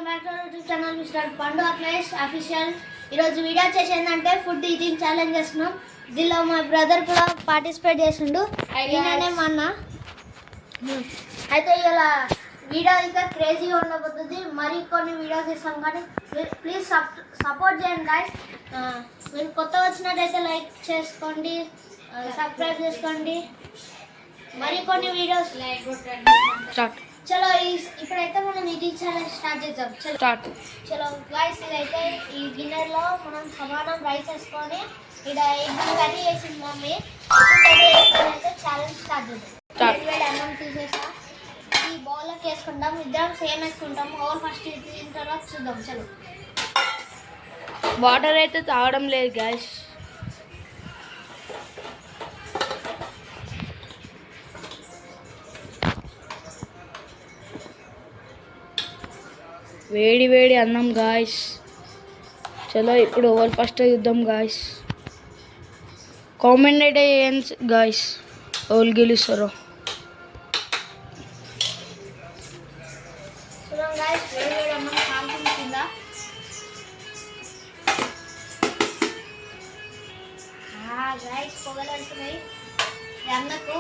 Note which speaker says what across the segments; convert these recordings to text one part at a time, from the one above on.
Speaker 1: Welcome back to YouTube channel mister పండు Akhilesh official. ఈరోజు video వచ్చేసి ఏంటంటే ఫుడ్ ఈటింగ్ ఛాలెంజ్ చేస్తున్నాం. దీనిలో మా బ్రదర్ కూడా పార్టిసిపేట్ చేసిండు. ఈయననే మా అన్న. అయితే ఇలా వీడియో ఇంకా క్రేజీగా ఉండబోతుంది. మరి కొన్ని వీడియోస్ ఇస్తాం కానీ ప్లీజ్ సపోర్ట్ చేయండి గాయ్స్. మీరు కొత్తగా వచ్చినట్టయితే లైక్ చేసుకోండి, సబ్స్క్రైబ్ చేసుకోండి. మరి కొన్ని వీడియోస్ చలో ఇప్పుడైతే మనం ఇది స్టార్ట్ చేద్దాం. చలో రైస్ ఇదైతే ఈ గిన్నెలో మనం సమానం రైస్ వేసుకొని ఇక్కడ ఎగ్ కర్రీ వేసింది మమ్మీ. అయితే ఛాలెంజ్ స్టార్ట్ చేద్దాం. వేడి అన్నం తీసేసా ఈ బౌల్లోకి వేసుకుంటాం. ఇద్దరం సేమ్ వేసుకుంటాం. ఓవర్ ఫస్ట్ తీసిన తర్వాత చూద్దాం. చలో
Speaker 2: వాటర్ అయితే తాగడం లేదు గాయ్స్. వేడి వేడి అన్నం గాయ్స్. చలో ఇప్పుడు ఓవర్ ఫస్ట్ చూద్దాం గాయ్స్. కామెంట్ అయితే చేయండి గాయ్స్, ఎవరు గెలుస్తారో.
Speaker 1: చూద్దాం గాయ్స్. వేడి వేడి అన్నం కాలుతుంది కింద. గాయ్స్ పొగలు అంటున్నాయి అన్నకు.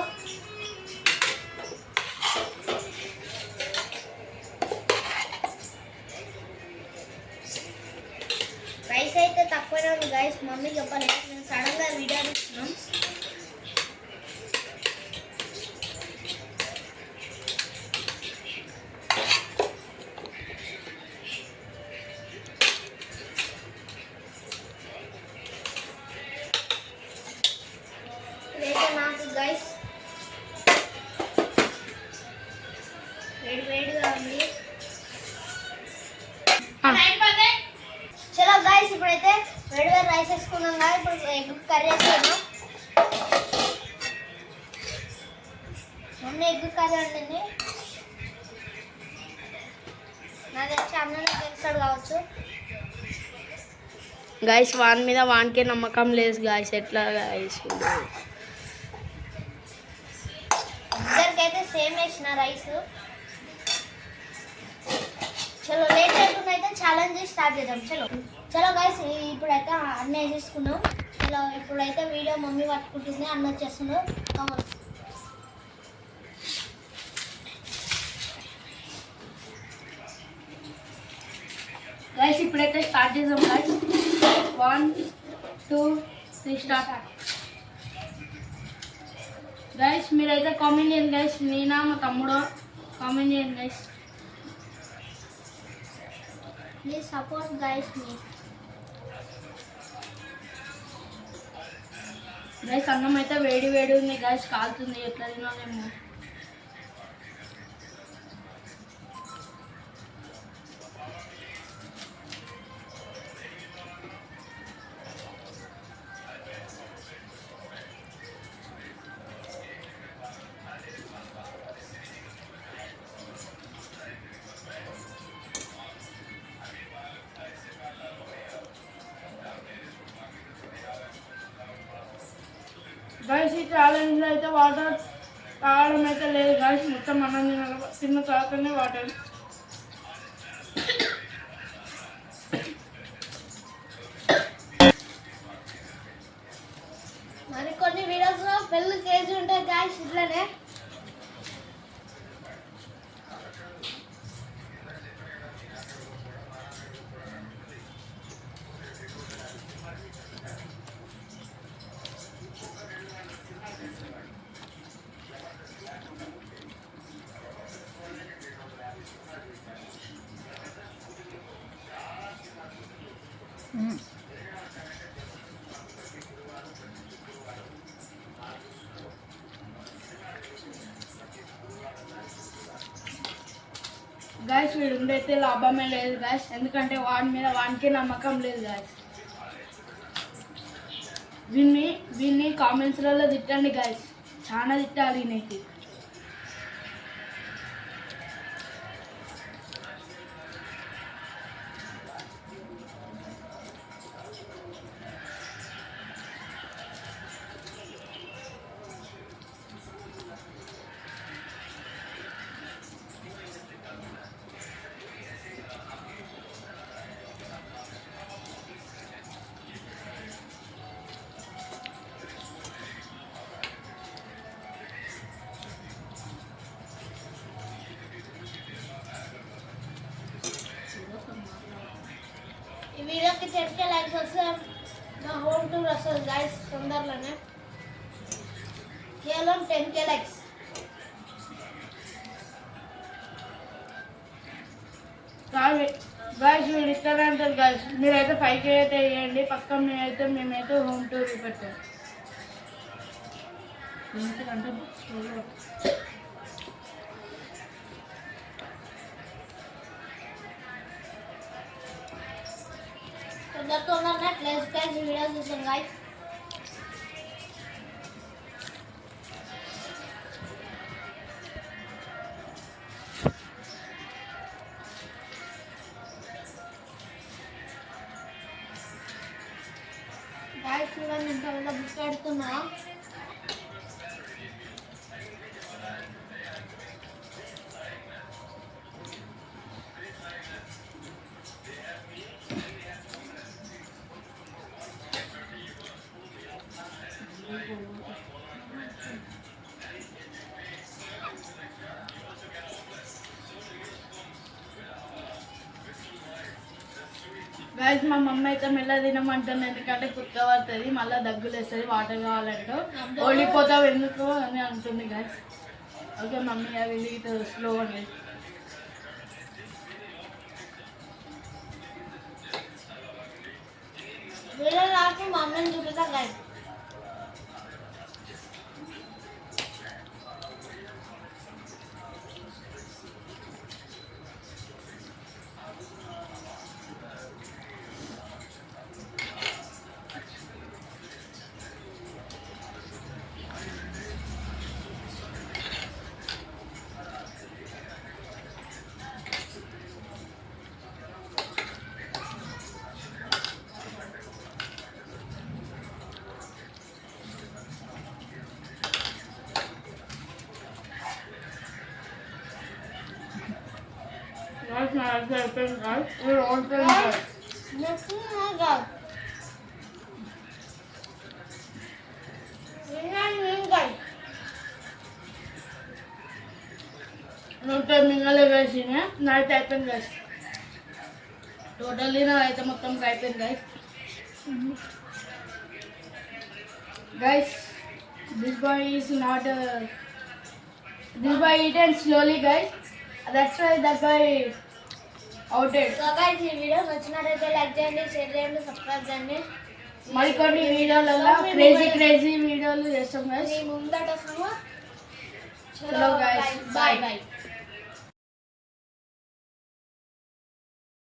Speaker 1: రైస్ అయితే తక్కువనే ఉంది గాయస్. మమ్మీ చెప్పలేదు, నేను సడన్గా వీడియో తీస్తున్నాం. ఇదైతే నాకు గాయస్ వేడి వేడిగా ఉంది. చలో గాయస్ ఇప్పుడైతే వేడి వేడి రైస్ వేసుకున్నాం కదా. ఇప్పుడు ఎగ్ కర్రీ వేసుకున్నాం. మమ్మీ ఎగ్ కర్రీ వండింది. నాకు తెలిసి అన్ననే తెలుస్తాడు కావచ్చు
Speaker 2: గాయస్. వాని మీద వానికే నమ్మకం లేదు గాయస్. ఎట్లా గాయస్
Speaker 1: ఇద్దరికైతే సేమ్ వేసిన రైస్. చలో లేట్ అయిపోతుంది. అయితే ఛాలెంజ్ స్టార్ట్ చేద్దాం. చలో గైస్ ఇప్పుడైతే అన్న వేసేసుకున్నాం. చలో ఇప్పుడైతే వీడియో మమ్మీ పట్టుకుంటుంది, అన్న వచ్చేస్తున్నాడు.
Speaker 2: గైస్ ఇప్పుడైతే స్టార్ట్ చేద్దాం గైస్. 1 2 3 స్టార్ట్. గైస్ మీరైతే కామెంట్ చేయండి గైస్. నేనా మా తమ్ముడు కామెంట్ చేయండి guys.
Speaker 1: Please support guys me.
Speaker 2: Guys అన్నం అయితే వేడి వేడి ఉంది గైస్, కాలుతుంది. ఎట్లా తినాలేమో. గైస్ ఈ ఛాలెంజ్లో అయితే వాటర్ తాగడం అయితే లేదు గైస్. మొత్తం అన్నం తిన్న తర్వాతనే వాటర్.
Speaker 1: మరి కొన్ని వీడియోస్లో ఫుల్ కేజీ ఉంటాయి గైస్. ఇట్లనే
Speaker 2: గాయస్ వీడు ఉండైతే లాభమే లేదు గాయస్. ఎందుకంటే వాడి మీద వానికే నమ్మకం లేదు గాయస్. వీన్ని కామెంట్స్లలో తిట్టండి గాయస్, చాలా తిట్టాలి నేటి.
Speaker 1: ఈ వీడియోకి 10K లైక్స్ వస్తే నా హోమ్ టూర్ వస్తుంది గైస్ తొందరలోనే. కేవలం 10K లైక్స్.
Speaker 2: గాయస్ వీడు ఇస్తారంటారు గాయస్, మీరైతే 5K అయితే వేయండి పక్క. మేమైతే హోమ్ టూర్ పెట్టాం.
Speaker 1: తొందరగా ప్లేస్ గైస్ వీడియో చూసాం గైస్. గైస్ చూడండి ఇంత బుక్ పెడుతున్నా.
Speaker 2: గైస్ మా మమ్మీ అయితే మెల్ల తినమంటుంది, ఎందుకంటే కుక్క పడుతుంది, మళ్ళీ దగ్గులు వేస్తుంది, వాటర్ కావాలంటూ ఓడిపోతావు ఎందుకు అని అంటుంది గైస్. ఓకే మమ్మీ అవి స్లో అండి.
Speaker 1: వీడియో రాసి మా అమ్మని చూపిస్తా guys.
Speaker 2: Guys, my eyes are open, guys. We're all open, guys.
Speaker 1: Next guys guys
Speaker 2: note మింగలే వేసి నైట్ అయిపోయింది గైస్. టోటల్లీ నా అయితే మొత్తం అయిపోయింది guys. Guys this boy is not this boy eat and slowly guys. That's why that guy outed.
Speaker 1: So guys ఈ video నచ్చినట్లయితే like చేయండి, షేర్ చేయండి, సబ్స్క్రైబ్ చేయండి.
Speaker 2: మరికొన్ని వీడియోలలో క్రేజీ వీడియోలు చేస్తాం గైస్.
Speaker 1: మీ ముందట
Speaker 2: చలో గైస్,
Speaker 1: బాయ్ బాయ్.